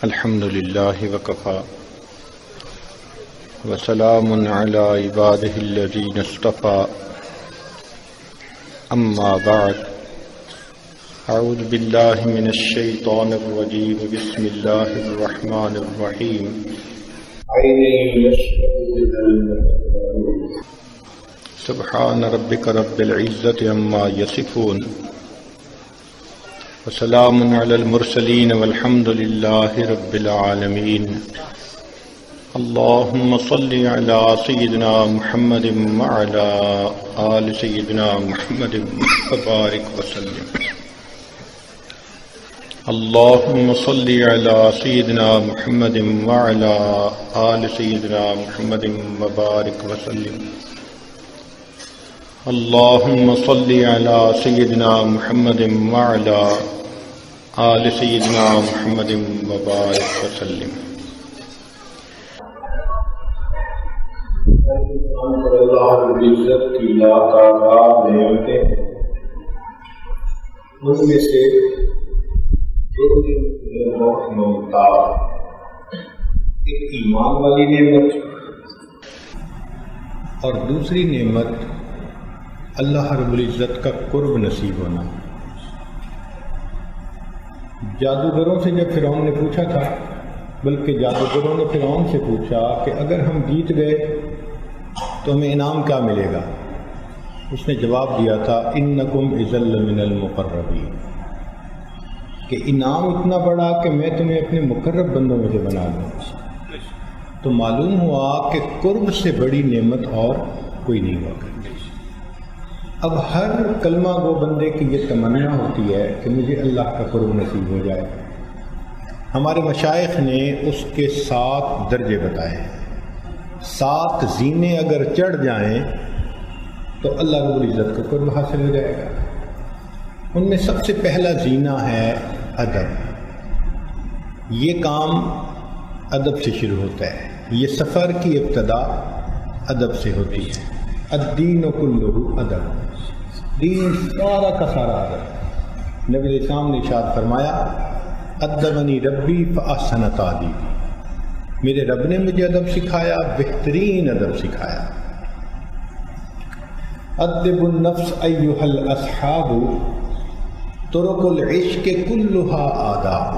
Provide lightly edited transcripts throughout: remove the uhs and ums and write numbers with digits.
الحمد لله وكفى وسلام على عباده الذين اصطفى أما بعد أعوذ بالله من الشيطان الرجيم بسم الله الرحمن الرحيم سبحان ربك رب العزة عما يصفون وسلام على المرسلين والحمد لله رب العالمين اللهم صل على سيدنا محمد وعلى آل سيدنا محمد وبارك وسلم اللهم صل على سيدنا محمد وعلى آل سيدنا محمد وبارك وسلم اللهم صل على سيدنا محمد وعلى آل سيدنا محمد وبارك وسلم. اللہ رب العزت کی لاتعداد نعمتیں ہیں، ان میں سے ایک ایمان والی نعمت اور دوسری نعمت اللہ رب العزت کا قرب نصیب ہونا. جادوگروں سے جب فرعون نے پوچھا تھا، بلکہ جادوگروں نے فرعون سے پوچھا کہ اگر ہم جیت گئے تو ہمیں انعام کیا ملے گا، اس نے جواب دیا تھا انکم اذا لمن المقربین، کہ انعام اتنا بڑا کہ میں تمہیں اپنے مقرب بندوں میں سے بنا دوں. تو معلوم ہوا کہ قرب سے بڑی نعمت اور کوئی نہیں ہوا کرتی. اب ہر کلمہ گو بندے کی یہ تمنا ہوتی ہے کہ مجھے اللہ کا قرب نصیب ہو جائے. ہمارے مشائخ نے اس کے 7 درجے بتائے. 7 زینے اگر چڑھ جائیں تو اللہ رب العزت کا قرب حاصل ہو جائے گا. ان میں سب سے پہلا زینہ ہے ادب. یہ کام ادب سے شروع ہوتا ہے. یہ سفر کی ابتدا ادب سے ہوتی ہے. الدین کلہ ادب، دین سارا کا سارا ادب. نبی علیہ السلام نے ارشاد فرمایا ادبنی ربی فاحسن تادیبی، میرے رب نے مجھے ادب سکھایا، بہترین ادب سکھایا. ادب النفس ایھا الاصحاب طرق العشق کلھا آداب.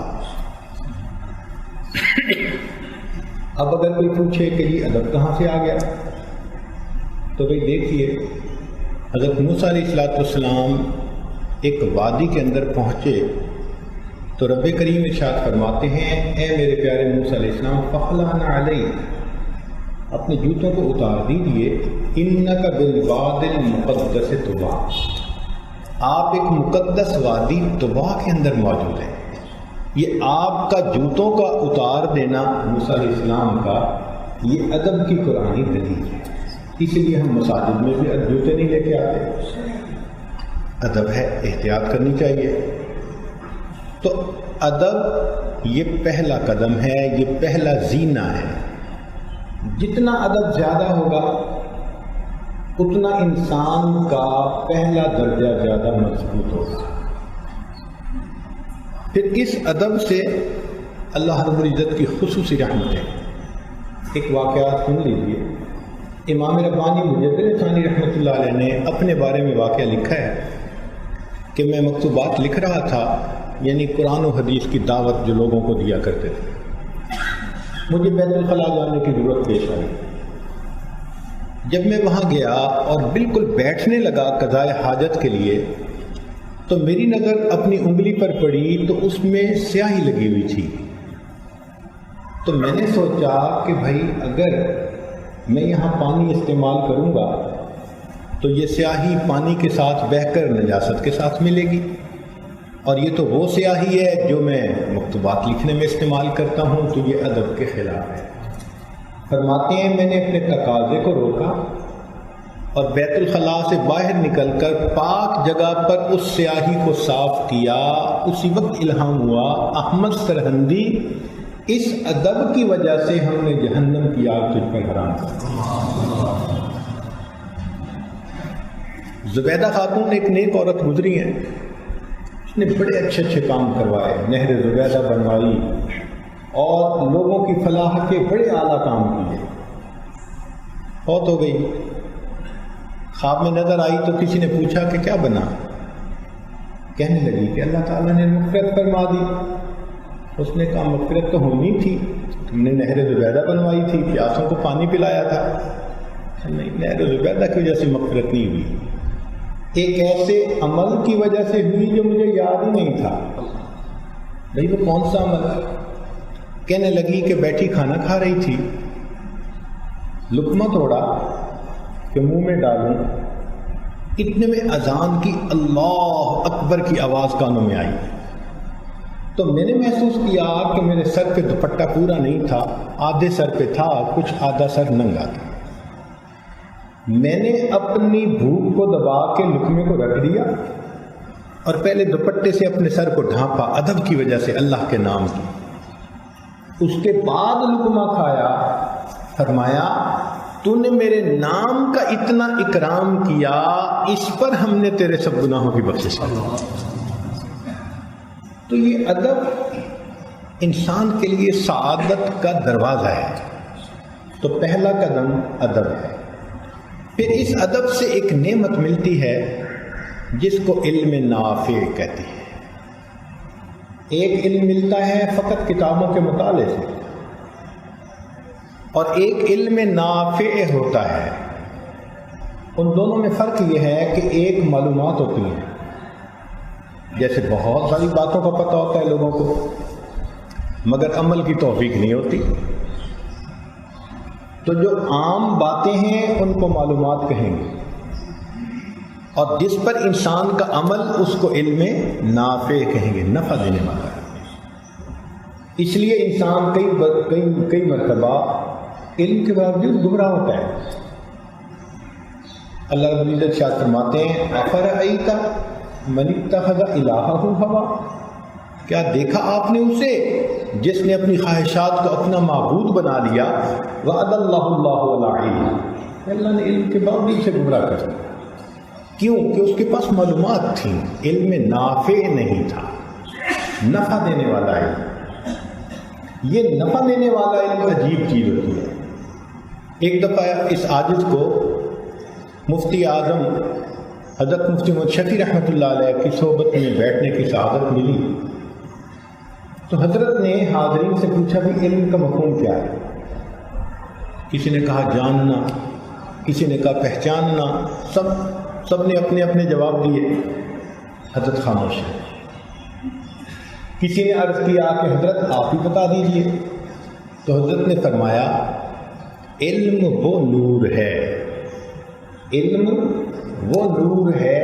اب اگر کوئی پوچھے کہ یہ ادب کہاں سے آ گیا، تو بھئی دیکھیے، حضرت موسیٰ علیہ السلام ایک وادی کے اندر پہنچے تو رب کریم ارشاد فرماتے ہیں اے میرے پیارے موسیٰ علیہ السلام فخلعن علیک، اپنے جوتوں کو اتار دیجئے، انک بالواد المقدس طویٰ، آپ ایک مقدس وادی طویٰ کے اندر موجود ہیں. یہ آپ کا جوتوں کا اتار دینا موسیٰ علیہ السلام کا یہ ادب کی قرآنی دلیل ہے. اس لیے ہم مساجد میں بھی جوتے نہیں لے کے آتے. ادب ہے، احتیاط کرنی چاہیے. تو ادب یہ پہلا قدم ہے، یہ پہلا زینہ ہے. جتنا ادب زیادہ ہوگا اتنا انسان کا پہلا درجہ زیادہ مضبوط ہوگا. پھر اس ادب سے اللہ رب العزت کی خصوصی رحمت ہے. ایک واقعہ سن لیجیے. امام ربانی مجدد ثانی رحمۃ اللہ علیہ نے اپنے بارے میں واقعہ لکھا ہے کہ میں مکتوبات لکھ رہا تھا، یعنی قرآن و حدیث کی دعوت جو لوگوں کو دیا کرتے تھے. مجھے بیت الخلاء جانے کی ضرورت پیش آئی. جب میں وہاں گیا اور بالکل بیٹھنے لگا قضائے حاجت کے لیے تو میری نظر اپنی انگلی پر پڑی تو اس میں سیاہی لگی ہوئی تھی. تو میں نے سوچا کہ بھائی اگر میں یہاں پانی استعمال کروں گا تو یہ سیاہی پانی کے ساتھ بہہ کر نجاست کے ساتھ ملے گی، اور یہ تو وہ سیاہی ہے جو میں مکتوبات لکھنے میں استعمال کرتا ہوں، تو یہ ادب کے خلاف ہے. فرماتے ہیں میں نے اپنے تقاضے کو روکا اور بیت الخلاء سے باہر نکل کر پاک جگہ پر اس سیاہی کو صاف کیا. اسی وقت الہام ہوا احمد سرہندی، اس ادب کی وجہ سے ہم نے جہنم کی آگ تجھ پر حرام کر. زبیدہ خاتون ایک نیک عورت گزری ہیں، اس نے بڑے اچھے کام کروائے، نہر زبیدہ بنوائی، اور لوگوں کی فلاح کے بڑے اعلیٰ کام کیے، فوت ہو گئی۔ خواب میں نظر آئی تو کسی نے پوچھا کہ کیا بنا؟ کہنے لگی کہ اللہ تعالیٰ نے مغفرت فرما دی۔ اس نے کہا مغفرت تو ہونی تھی، تم نے نہر زبیدہ بنوائی تھی، پیاسوں کو پانی پلایا تھا۔ نہیں، نہر زبیدہ کی وجہ سے مغفرت نہیں ہوئی، ایک ایسے عمل کی وجہ سے ہوئی جو مجھے یاد ہی نہیں تھا۔ بھئی وہ کون سا عمل؟ کہنے لگی کہ بیٹھی کھانا کھا رہی تھی، لقمہ توڑا کہ منہ میں ڈالوں، اتنے میں اذان کی اللہ اکبر کی آواز کانوں میں آئی، تو میں نے محسوس کیا کہ میرے سر پہ دوپٹہ پورا نہیں تھا، آدھے سر پہ تھا، کچھ آدھا سر ننگا تھا۔ میں نے اپنی بھوک کو دبا کے لقمے کو رکھ دیا اور پہلے دوپٹے سے اپنے سر کو ڈھانپا، ادب کی وجہ سے، اللہ کے نام کی۔ اس کے بعد لقمہ کھایا، فرمایا تو نے میرے نام کا اتنا اکرام کیا، اس پر ہم نے تیرے سب گناہوں کی بخشش کی۔ تو یہ ادب انسان کے لیے سعادت کا دروازہ ہے۔ تو پہلا قدم ادب ہے۔ پھر اس ادب سے ایک نعمت ملتی ہے جس کو علم نافع کہتے ہیں۔ ایک علم ملتا ہے فقط کتابوں کے مطالعے سے، اور ایک علم نافع ہوتا ہے۔ ان دونوں میں فرق یہ ہے کہ ایک معلومات ہوتی ہیں، جیسے بہت ساری باتوں کا پتہ ہوتا ہے لوگوں کو، مگر عمل کی توفیق نہیں ہوتی۔ تو جو عام باتیں ہیں ان کو معلومات کہیں گے، اور جس پر انسان کا عمل اس کو علم نافع کہیں گے، نفع دینے والا ہے۔ اس لیے انسان کئی مرتبہ علم کے باوجود گمراہ ہوتا ہے۔ اللہ رب العزت شاہ فرماتے ہیں افرأیت من اتخذ الہہ ہوا، کیا دیکھا آپ نے اسے جس نے اپنی خواہشات کو اپنا معبود بنا لیا؟ وَأَضَلَّهُ اللَّهُ عَلَىٰ عِلْمٍ، اللہ نے علم کے باوجود سے گمراہ کر دیا۔ کیوں؟ کہ اس کے پاس معلومات تھیں، علم نافع نہیں تھا، نفع دینے والا علم۔ یہ نفع دینے والا علم عجیب چیز ہوتی ہے۔ ایک دفعہ اس عاجز کو مفتی اعظم حضرت مفتی محمد شفیع رحمۃ اللہ علیہ کی صحبت میں بیٹھنے کی سعادت ملی، تو حضرت نے حاضرین سے پوچھا کہ علم کا مفہوم کیا ہے؟ کسی نے کہا جاننا، کسی نے کہا پہچاننا، سب نے اپنے اپنے جواب دیے۔ حضرت خاموش ہے۔ کسی نے عرض کیا کہ حضرت آپ ہی بتا دیجئے، تو حضرت نے فرمایا علم وہ نور ہے، علم وہ نور ہے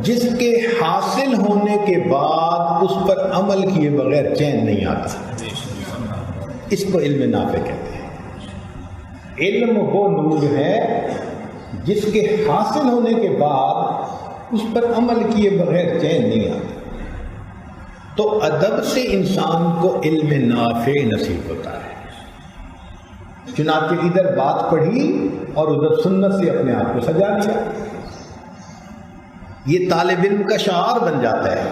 جس کے حاصل ہونے کے بعد اس پر عمل کیے بغیر چین نہیں آتا، اس کو علم نافع کہتے ہیں۔ علم وہ نور ہے جس کے حاصل ہونے کے بعد اس پر عمل کیے بغیر چین نہیں آتا۔ تو ادب سے انسان کو علم نافع نصیب ہوتا ہے۔ چنانچہ ادھر بات پڑھی اور ادھر سنت سے اپنے آپ کو سجا لیا۔ یہ طالب علم کا شعار بن جاتا ہے،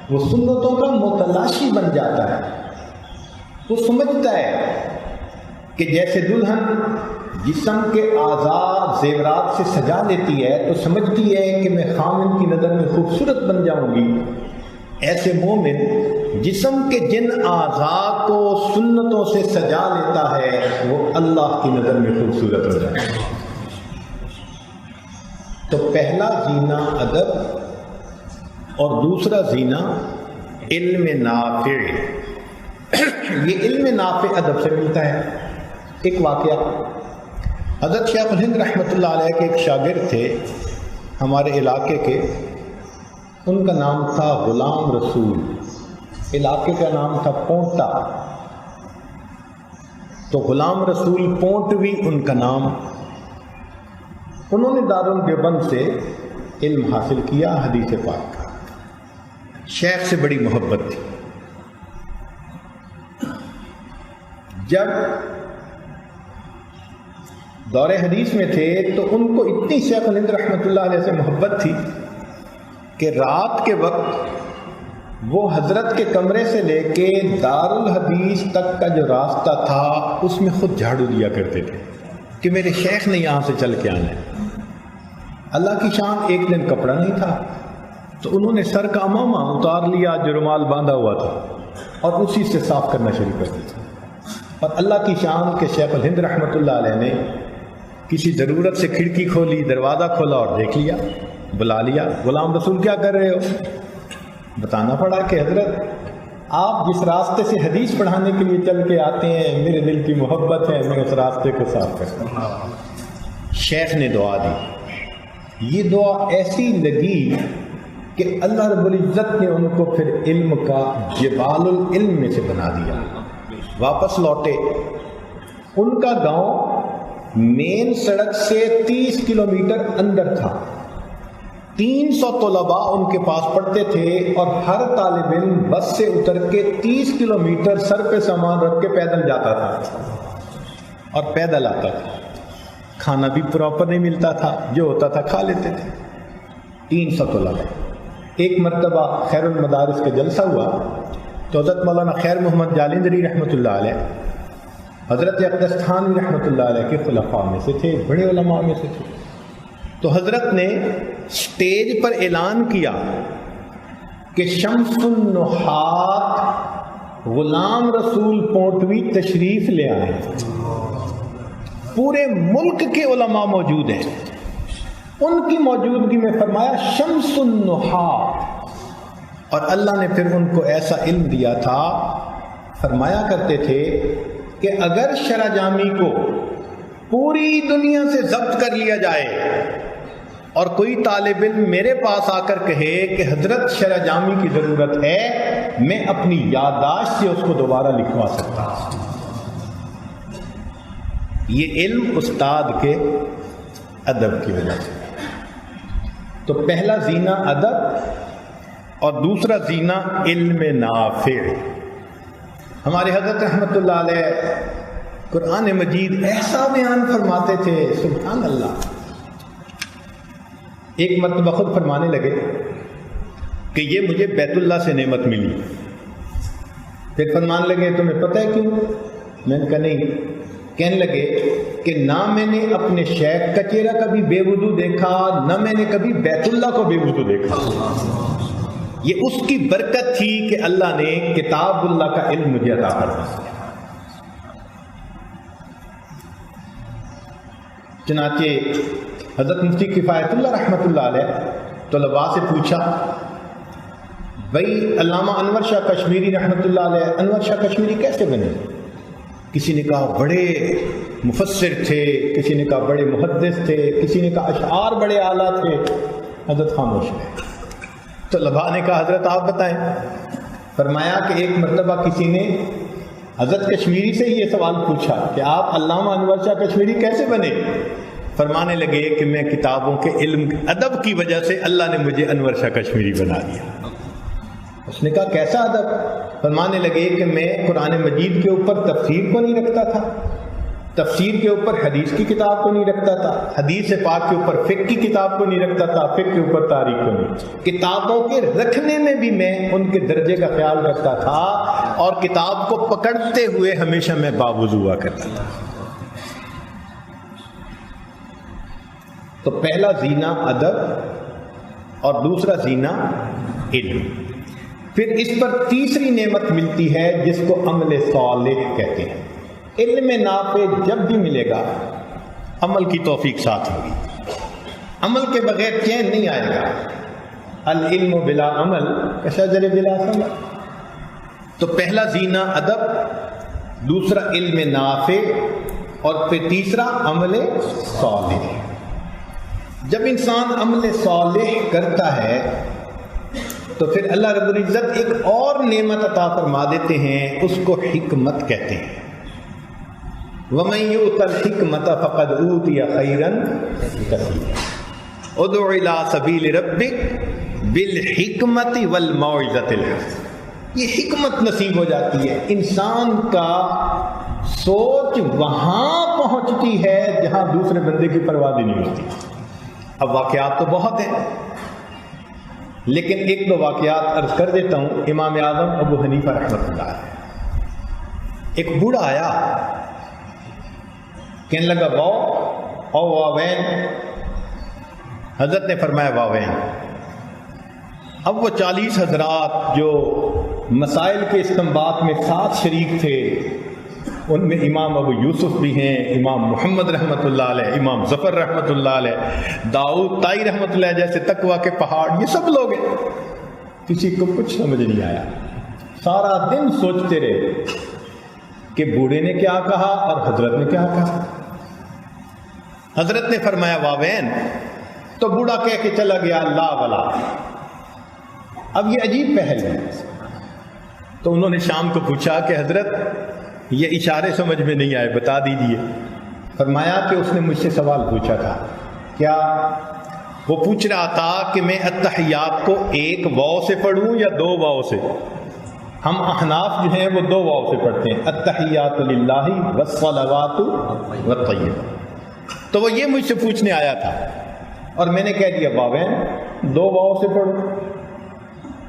وہ سنتوں کا متلاشی بن جاتا ہے۔ وہ سمجھتا ہے کہ جیسے دلہن جسم کے اعضاء زیورات سے سجا لیتی ہے تو سمجھتی ہے کہ میں خامن کی نظر میں خوبصورت بن جاؤں گی، ایسے مومن جسم کے جن اعضاء کو سنتوں سے سجا لیتا ہے وہ اللہ کی نظر میں خوبصورت ہو جاتا ہے۔ تو پہلا زینہ ادب اور دوسرا زینہ علم نافع۔ یہ علم نافع ادب سے ملتا ہے۔ ایک واقعہ، حضرت شیخ الہند رحمۃ اللہ علیہ کے ایک شاگرد تھے ہمارے علاقے کے، ان کا نام تھا غلام رسول، علاقے کا نام تھا پونٹا، تو غلام رسول پونٹوی ان کا نام۔ انہوں نے دارالدیوبند سے علم حاصل کیا حدیث پاک کا، شیخ سے بڑی محبت تھی۔ جب دور حدیث میں تھے تو ان کو اتنی شیخ الہند رحمۃ اللہ علیہ سے محبت تھی کہ رات کے وقت وہ حضرت کے کمرے سے لے کے دارالحدیث تک کا جو راستہ تھا اس میں خود جھاڑو دیا کرتے تھے کہ میرے شیخ نے یہاں سے چل کے آنا ہے۔ اللہ کی شان، ایک دن کپڑا نہیں تھا تو انہوں نے سر کا امامہ اتار لیا جو رومال باندھا ہوا تھا اور اسی سے صاف کرنا شروع کر دیا۔ اور اللہ کی شان کہ شیخ الہند رحمۃ اللہ علیہ نے کسی ضرورت سے کھڑکی کھولی، دروازہ کھولا اور دیکھ لیا، بلا لیا، غلام رسول کیا کر رہے ہو؟ بتانا پڑا کہ حضرت آپ جس راستے سے حدیث پڑھانے کے لیے چل کے آتے ہیں میرے دل کی محبت ہے، میں اس راستے کو صاف کرتا ہوں۔ شیخ نے دعا دی، یہ دعا ایسی لگی کہ اللہ رب العزت نے ان کو پھر علم کا جبال العلم میں سے بنا دیا۔ واپس لوٹے، ان کا گاؤں مین سڑک سے 30 کلومیٹر اندر تھا، 300 طلباء ان کے پاس پڑھتے تھے اور ہر طالب علم بس سے اتر کے 30 کلومیٹر سر پہ سامان رکھ کے پیدل جاتا تھا اور پیدل آتا تھا۔ کھانا بھی پراپر نہیں ملتا تھا، جو ہوتا تھا کھا لیتے تھے۔ 300 طلباء۔ ایک مرتبہ خیر المدارس کا جلسہ ہوا تو حضرت مولانا خیر محمد جالندری رحمۃ اللہ علیہ، حضرت اقدس تھانوی رحمۃ اللہ علیہ کے خلفاء میں سے تھے، بڑے علماء میں سے تھے۔ تو حضرت نے سٹیج پر اعلان کیا کہ شمس النحات غلام رسول پونٹوی تشریف لے آئے۔ پورے ملک کے علماء موجود ہیں، ان کی موجودگی میں فرمایا شمس النحات، اور اللہ نے پھر ان کو ایسا علم دیا تھا، فرمایا کرتے تھے کہ اگر شرح جامی کو پوری دنیا سے ضبط کر لیا جائے اور کوئی طالب علم میرے پاس آ کر کہے کہ حضرت شرح جامی کی ضرورت ہے، میں اپنی یادداشت سے اس کو دوبارہ لکھوا سکتا ہوں۔ یہ علم استاد کے ادب کی وجہ سے۔ تو پہلا زینہ ادب اور دوسرا زینہ علم نافع۔ ہمارے حضرت رحمۃ اللہ علیہ قرآن مجید ایسا بیان فرماتے تھے، سبحان اللہ۔ ایک مرتبہ خود فرمانے لگے کہ یہ مجھے بیت اللہ سے نعمت ملی۔ پھر فرمانے لگے تمہیں پتہ ہے کیوں؟ میں نے کہا نہیں۔ کہنے لگے کہ نہ میں نے اپنے شیخ کا چہرہ کبھی بے وضو دیکھا، نہ میں نے کبھی بیت اللہ کو بے وضو دیکھا۔ یہ اس کی برکت تھی کہ اللہ نے کتاب اللہ کا علم مجھے عطا کر دیا۔ چنانچہ حضرت مفتی کفایت اللہ رحمۃ اللہ علیہ طلباء سے پوچھا، بھائی علامہ انور شاہ کشمیری رحمۃ اللہ علیہ، انور شاہ کشمیری کیسے بنے؟ کسی نے کہا بڑے مفسر تھے، کسی نے کہا بڑے محدث تھے، کسی نے کہا اشعار بڑے اعلیٰ تھے۔ حضرت خاموش ہے۔ طلباء نے کہا حضرت آپ بتائیں۔ فرمایا کہ ایک مرتبہ کسی نے حضرت کشمیری سے یہ سوال پوچھا کہ آپ علامہ انور شاہ کشمیری کیسے بنے؟ فرمانے لگے کہ میں کتابوں کے علم ادب کی وجہ سے اللہ نے مجھے انور شاہ کشمیری بنا دیا۔ اس نے کہا کیسا ادب؟ فرمانے لگے کہ میں قرآن مجید کے اوپر تفسیر کو نہیں رکھتا تھا، تفسیر کے اوپر حدیث کی کتاب کو نہیں رکھتا تھا، حدیث پاک کے اوپر فقہ کی کتاب کو نہیں رکھتا تھا، فقہ کے اوپر تاریخ کو نہیں۔ کتابوں کے رکھنے میں بھی میں ان کے درجے کا خیال رکھتا تھا اور کتاب کو پکڑتے ہوئے ہمیشہ میں باوضو ہوا کرتا تھا۔ تو پہلا زینہ ادب اور دوسرا زینہ علم۔ پھر اس پر تیسری نعمت ملتی ہے جس کو عمل صالح کہتے ہیں۔ علم نافع جب بھی ملے گا عمل کی توفیق ساتھ ہوگی، عمل کے بغیر چین نہیں آئے گا۔ العلم بلا عمل کشجر بلا ثمر۔ تو پہلا زینہ ادب، دوسرا علم نافع اور پھر تیسرا عمل صالح۔ جب انسان عمل صالح کرتا ہے تو پھر اللہ رب العزت ایک اور نعمت عطا فرما دیتے ہیں، اس کو حکمت کہتے ہیں۔ وَمَن يُؤْتَ الْحِكْمَةَ فَقَدْ أُوتِيَ خَيْرًا كَثِيرًا ادْعُ إِلَىٰ سَبِيلِ رَبِّكَ بِالْحِكْمَةِ وَالْمَوْعِظَةِ الْحَسَنَةِ۔ یہ حکمت نصیب ہو جاتی ہے، انسان کا سوچ وہاں پہنچتی ہے جہاں دوسرے بندے کی پرواہ نہیں ہوتی۔ اب واقعات تو بہت ہیں۔ لیکن ایک دو واقعات عرض کر دیتا ہوں۔ امام اعظم ابو حنیفہ رحمۃ اللہ علیہ، ایک بوڑھا آیا، کہنے لگا واو او واوین۔ حضرت نے فرمایا واوین۔ اب وہ 40 حضرات جو مسائل کے استنباط میں ساتھ شریک تھے، ان میں امام ابو یوسف بھی ہیں، امام محمد رحمۃ اللہ علیہ، امام ظفر رحمۃ اللہ علیہ، داؤد طائی رحمۃ اللہ علیہ جیسے تقویٰ کے پہاڑ، یہ سب لوگ ہیں۔ کسی کو کچھ سمجھ نہیں آیا، سارا دن سوچتے رہے کہ بوڑھے نے کیا کہا اور حضرت نے کیا کہا۔ حضرت نے فرمایا واوین، تو بوڑھا کہہ کے چلا گیا لا ولا۔ اب یہ عجیب پہل ہے، تو انہوں نے شام کو پوچھا کہ حضرت یہ اشارے سمجھ میں نہیں آئے، بتا دیجئے۔ فرمایا کہ اس نے مجھ سے سوال پوچھا تھا۔ کیا؟ وہ پوچھ رہا تھا کہ میں التحیات کو ایک واو سے پڑھوں یا دو واو سے؟ ہم احناف جو ہیں وہ دو واو سے پڑھتے ہیں، التحیات للہ والصلوات والطیبات۔ تو وہ یہ مجھ سے پوچھنے آیا تھا اور میں نے کہہ دیا واوین، دو واو سے پڑھو۔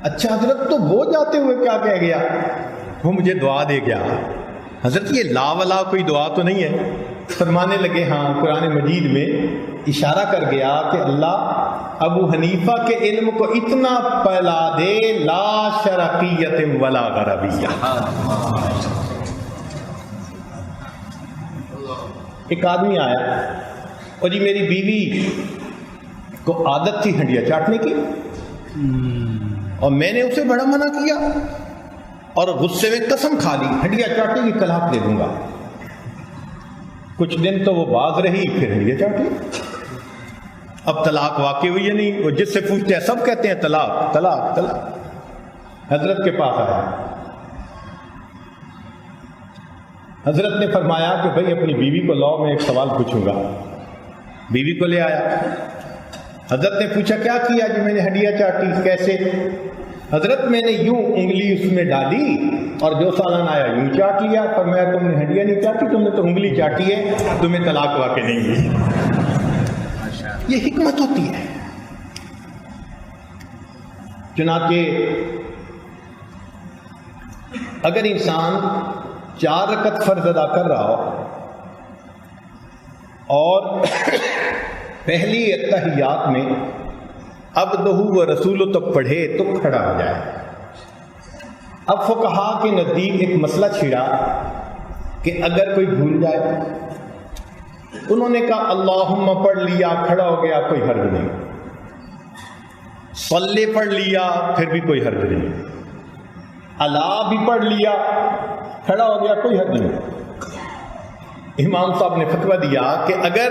اچھا حضرت، تو وہ جاتے ہوئے کیا کہہ گیا؟ وہ مجھے دعا دے گیا۔ حضرت یہ لا ولا کوئی دعا تو نہیں ہے؟ فرمانے لگے ہاں، قرآن مجید میں اشارہ کر گیا کہ اللہ ابو حنیفہ کے علم کو اتنا پھیلا دے، لا شرقیت ولا غربیہ۔ ایک آدمی آیا اور جی میری بیوی کو عادت تھی ہنڈیا چاٹنے کی، اور میں نے اسے بڑا منع کیا اور غصے میں قسم کھا لی ہنڈیا چاٹنے کی طلاق دے دوں گا۔ کچھ دن تو وہ باز رہی، پھر ہنڈیا چاٹی۔ اب طلاق واقع ہوئی ہے نہیں، وہ جس سے پوچھتے ہیں سب کہتے ہیں طلاق طلاق طلاق۔ حضرت کے پاس آیا، حضرت نے فرمایا کہ بھائی اپنی بیوی کو لاؤ، میں ایک سوال پوچھوں گا۔ بیوی کو لے آیا، حضرت نے پوچھا کیا کیا؟ جی میں نے ہڈیاں چاٹی۔ کیسے؟ حضرت میں نے یوں انگلی اس میں ڈالی اور جو سالن آیا یوں چاٹ لیا۔ فرمایا تم نے ہڈیاں نہیں چاٹی، تم نے تو انگلی چاٹی ہے، تمہیں طلاق واقع نہیں ہوئی۔ یہ حکمت ہوتی ہے۔ چنانچہ اگر انسان 4 رکعت فرض ادا کر رہا ہو اور پہلی اتحیات میں عبدہ و رسولہ تک پڑھے تو کھڑا ہو جائے۔ اب فقہا کے نزدیک ایک مسئلہ چھڑا کہ اگر کوئی بھول جائے، انہوں نے کہا اللہم پڑھ لیا، کھڑا ہو گیا، کوئی حرج نہیں۔ صلی پڑھ لیا، پھر بھی کوئی حرج نہیں۔ اللہ بھی پڑھ لیا، کھڑا ہو گیا، کوئی حرج نہیں۔ امام صاحب نے فتویٰ دیا کہ اگر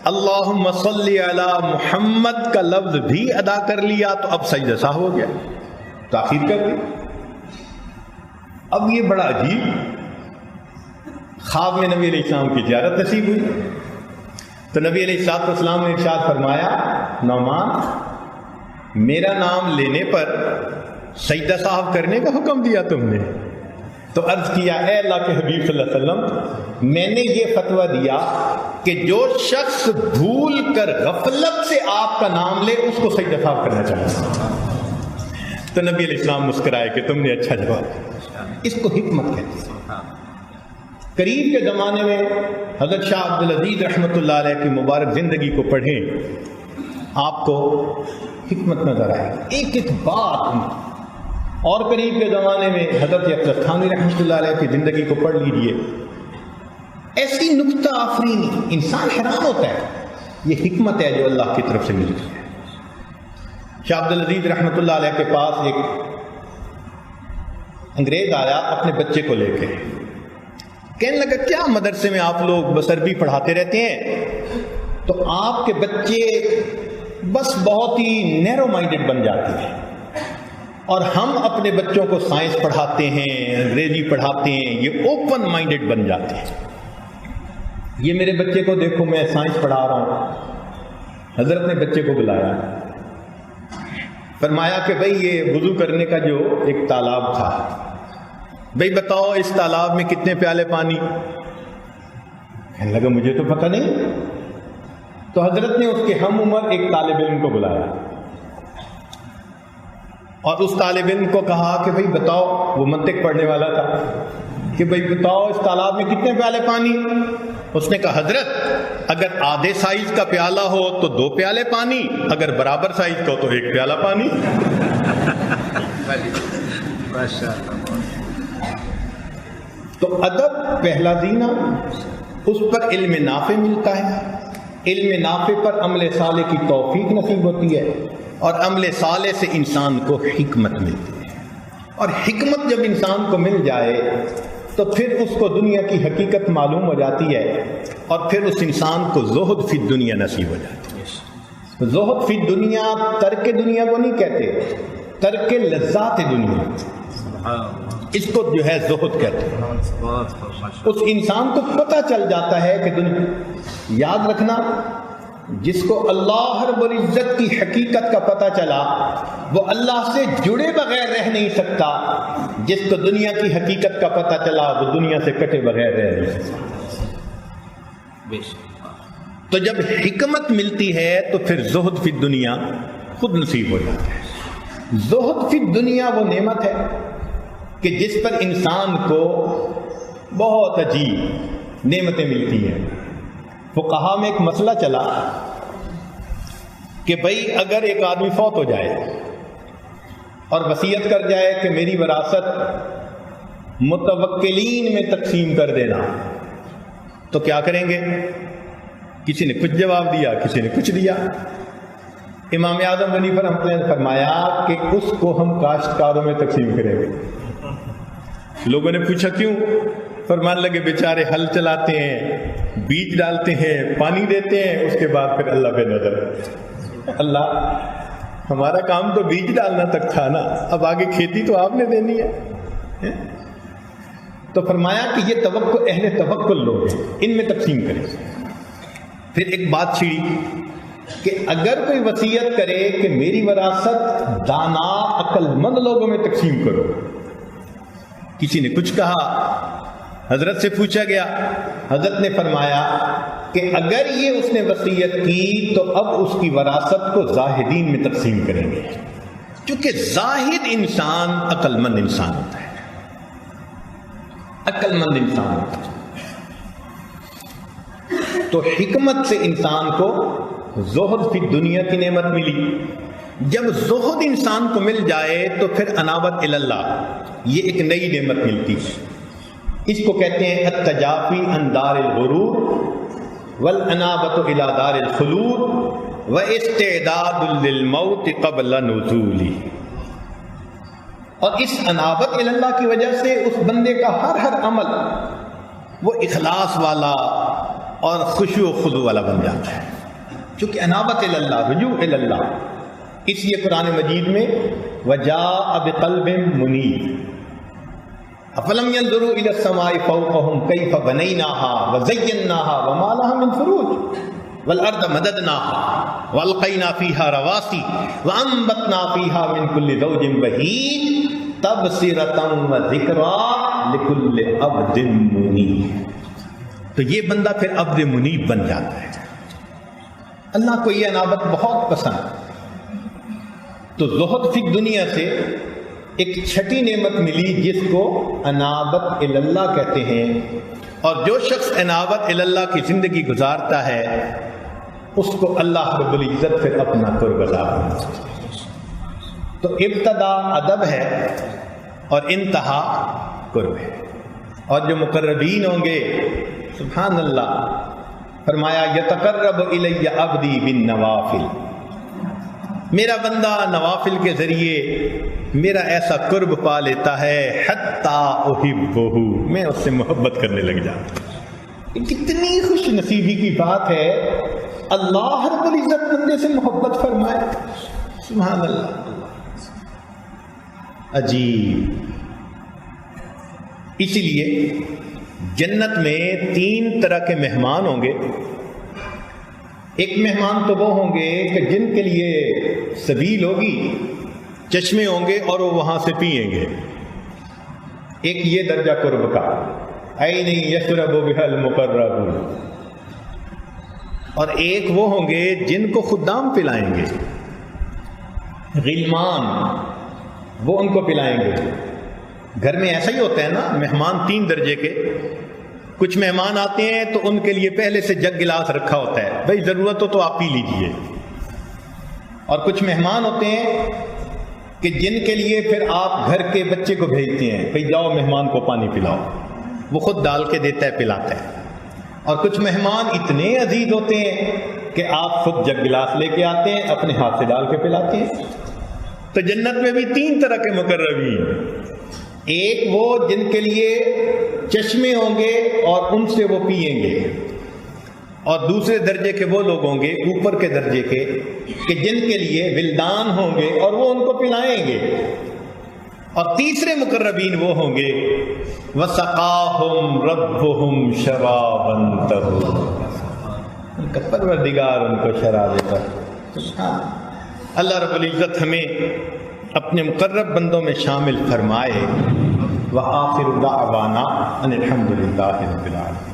اللہم صلی علی محمد کا لفظ بھی ادا کر لیا تو اب سجدہ سہو ہو گیا، تاخیر کر دی۔ اب یہ بڑا عجیب، خواب میں نبی علیہ السلام کی زیارت نصیب ہوئی تو نبی علیہ السلام نے ارشاد فرمایا نعمان، میرا نام لینے پر سجدہ صاحب کرنے کا حکم دیا تم نے؟ تو عرض کیا اے اللہ کے حبیب صلی اللہ علیہ وسلم، میں نے یہ فتویٰ دیا کہ جو شخص بھول کر غفلت سے آپ کا نام لے اس کو سجدہ صاحب کرنا چاہیے۔ تو نبی علیہ السلام مسکرائے کہ تم نے اچھا جواب دیا۔ اس کو حکمت کہتے ہیں۔ قریب کے زمانے میں حضرت شاہ عبدالعزیز رحمۃ اللہ علیہ کی مبارک زندگی کو پڑھیں، آپ کو حکمت نظر آئے گی، ایک ایک بات۔ اور قریب کے زمانے میں حضرت افضل تھانوی رحمۃ اللہ علیہ کی زندگی کو پڑھ لیجئے، ایسی نکتہ آفرینی، انسان حیران ہوتا ہے۔ یہ حکمت ہے جو اللہ کی طرف سے ملتی ہے۔ شاہ عبدالعزیز رحمۃ اللہ علیہ کے پاس ایک انگریز آیا اپنے بچے کو لے کے، کہنے لگا کیا مدرسے میں آپ لوگ بس عربی پڑھاتے رہتے ہیں، تو آپ کے بچے بس بہت ہی نیرو مائنڈڈ بن جاتے ہیں، اور ہم اپنے بچوں کو سائنس پڑھاتے ہیں، انگریزی پڑھاتے ہیں، یہ اوپن مائنڈڈ بن جاتے ہیں۔ یہ میرے بچے کو دیکھو، میں سائنس پڑھا رہا ہوں۔ حضرت نے بچے کو بلایا، فرمایا کہ بھئی یہ وضو کرنے کا جو ایک تالاب تھا، بھئی بتاؤ اس تالاب میں کتنے پیالے پانی؟ کہنے لگا مجھے تو پتہ نہیں۔ تو حضرت نے اس کے ہم عمر ایک طالب علم کو بلایا، اور اس طالب علم کو کہا کہ بھئی بتاؤ، وہ منطق پڑھنے والا تھا، کہ بھئی بتاؤ اس تالاب میں کتنے پیالے پانی؟ اس نے کہا حضرت اگر آدھے سائز کا پیالہ ہو تو 2 پیالے پانی، اگر برابر سائز کا ہو تو 1 پیالہ پانی۔ تو ادب پہلا زینہ، اس پر علم نافع ملتا ہے، علم نافع پر عمل صالح کی توفیق نصیب ہوتی ہے، اور عمل صالح سے انسان کو حکمت ملتی ہے، اور حکمت جب انسان کو مل جائے تو پھر اس کو دنیا کی حقیقت معلوم ہو جاتی ہے، اور پھر اس انسان کو زہد فی الدنیا نصیب ہو جاتی ہے۔ زہد فی الدنیا ترک دنیا کو نہیں کہتے، ترک لذات دنیا، اس کو جو ہے زہد کہتے ہیں۔ اس انسان کو پتہ چل جاتا ہے کہ دنیا، یاد رکھنا جس کو اللہ رب العزت کی حقیقت کا پتہ چلا وہ اللہ سے جڑے بغیر رہ نہیں سکتا، جس کو دنیا کی حقیقت کا پتہ چلا وہ دنیا سے کٹے بغیر رہ نہیں سکتا۔ تو جب حکمت ملتی ہے تو پھر زہد فی الدنیا خود نصیب ہو جاتا ہے۔ زہد فی الدنیا وہ نعمت ہے کہ جس پر انسان کو بہت عجیب نعمتیں ملتی ہیں۔ فقہا میں ایک مسئلہ چلا کہ بھئی اگر ایک آدمی فوت ہو جائے اور وصیت کر جائے کہ میری وراثت متوکلین میں تقسیم کر دینا، تو کیا کریں گے؟ کسی نے کچھ جواب دیا، کسی نے کچھ دیا۔ امام اعظم غنی پر ہم نے فرمایا کہ اس کو ہم کاشتکاروں میں تقسیم کریں گے۔ لوگوں نے پوچھا کیوں؟ فرمانے لگے بیچارے ہل چلاتے ہیں، بیج ڈالتے ہیں، پانی دیتے ہیں، اس کے بعد پھر اللہ پہ نظر۔ اللہ ہمارا کام تو بیج ڈالنا تک تھا نا، اب آگے کھیتی تو آپ نے دینی ہے۔ تو فرمایا کہ یہ توکل، اہل توکل لوگ ہیں، ان میں تقسیم کریں۔ پھر ایک بات چھڑی کہ اگر کوئی وصیت کرے کہ میری وراثت دانا عقل مند لوگوں میں تقسیم کرو، کسی نے کچھ کہا، حضرت سے پوچھا گیا، حضرت نے فرمایا کہ اگر یہ اس نے وصیت کی تو اب اس کی وراثت کو زاہدین میں تقسیم کریں گے، کیونکہ زاہد انسان عقل مند انسان ہوتا ہے، عقل مند انسان ہوتا ہے۔ تو حکمت سے انسان کو زہد فی دنیا کی نعمت ملی۔ جب زہد انسان کو مل جائے تو پھر انابت اللہ، یہ ایک نئی نعمت ملتی ہے۔ اس کو کہتے ہیں التجافی عن دار الغرور والانابت الى دار الخلود واستعداد للموت قبل نزولی۔ اور اس انابت الی اللہ کی وجہ سے اس بندے کا ہر عمل وہ اخلاص والا اور خشوع و خضوع والا بن جاتا ہے، چونکہ انابت الی اللہ، رجوع الی اللہ۔ اس لیے قرآن مجید میں وجاء بقلب منیب، افلم ينظروا الى السماء فوقهم كيف بنيناها وزيناها وما لها من فروج والارض مددناها والقينا فيها رواسي وانبتنا فيها من كل زوج بهيج تبصرة وذكرى لكل عبد منيب۔ تو یہ بندہ پھر عبد منیب بن جاتا ہے۔ اللہ کو یہ انابت بہت پسند۔ تو زہد فی دنیا سے ایک چھٹی نعمت ملی جس کو انابت الی اللہ کہتے ہیں، اور جو شخص انابت الی اللہ کی زندگی گزارتا ہے اس کو اللہ رب العزت پھر اپنا قرب عطا کرتا ہے۔ تو ابتدا ادب ہے اور انتہا قرب ہے، اور جو مقربین ہوں گے سبحان اللہ، فرمایا یتقرب الی عبدی بالنوافل، میرا بندہ نوافل کے ذریعے میرا ایسا قرب پا لیتا ہے حتی احبہ، میں اس سے محبت کرنے لگ جاتا ہوں۔ کتنی خوش نصیبی کی بات ہے، اللہ رب العزت بندے سے محبت فرمائے، سبحان اللہ، عجیب۔ اسی لیے جنت میں 3 طرح کے مہمان ہوں گے۔ ایک مہمان تو وہ ہوں گے کہ جن کے لیے سبیل ہوگی، چشمے ہوں گے اور وہ وہاں سے پئیں گے۔ ایک یہ درجہ قرب کا، عین یشرب بها المقربون۔ اور ایک وہ ہوں گے جن کو خدام پلائیں گے، غلمان وہ ان کو پلائیں گے۔ گھر میں ایسا ہی ہوتا ہے نا، مہمان 3 درجے کے، کچھ مہمان آتے ہیں تو ان کے لیے پہلے سے جگ گلاس رکھا ہوتا ہے، بھائی ضرورت ہو تو آپ پی لیجئے، اور کچھ مہمان ہوتے ہیں کہ جن کے لیے پھر آپ گھر کے بچے کو بھیجتے ہیں، بھائی جاؤ مہمان کو پانی پلاؤ، وہ خود ڈال کے دیتا ہے، پلاتا ہے۔ اور کچھ مہمان اتنے عزیز ہوتے ہیں کہ آپ خود جگ گلاس لے کے آتے ہیں، اپنے ہاتھ سے ڈال کے پلاتے ہیں۔ تو جنت میں بھی 3 طرح کے مقربین، ایک وہ جن کے لیے چشمے ہوں گے اور ان سے وہ پئیں گے، اور دوسرے درجے کے وہ لوگ ہوں گے اوپر کے درجے کے کہ جن کے لیے ولدان ہوں گے اور وہ ان کو پلائیں گے، اور تیسرے مقربین وہ ہوں گے وَسَقَاهُمْ رَبُّهُمْ شَرَابًا طَهُورًا، ان کا پروردگار ان کو شراب دیتا ہے۔ اللہ رب العزت ہمیں اپنے مقرب بندوں میں شامل فرمائے۔ وآخر دعوانا ان الحمد للہ رب العالمین۔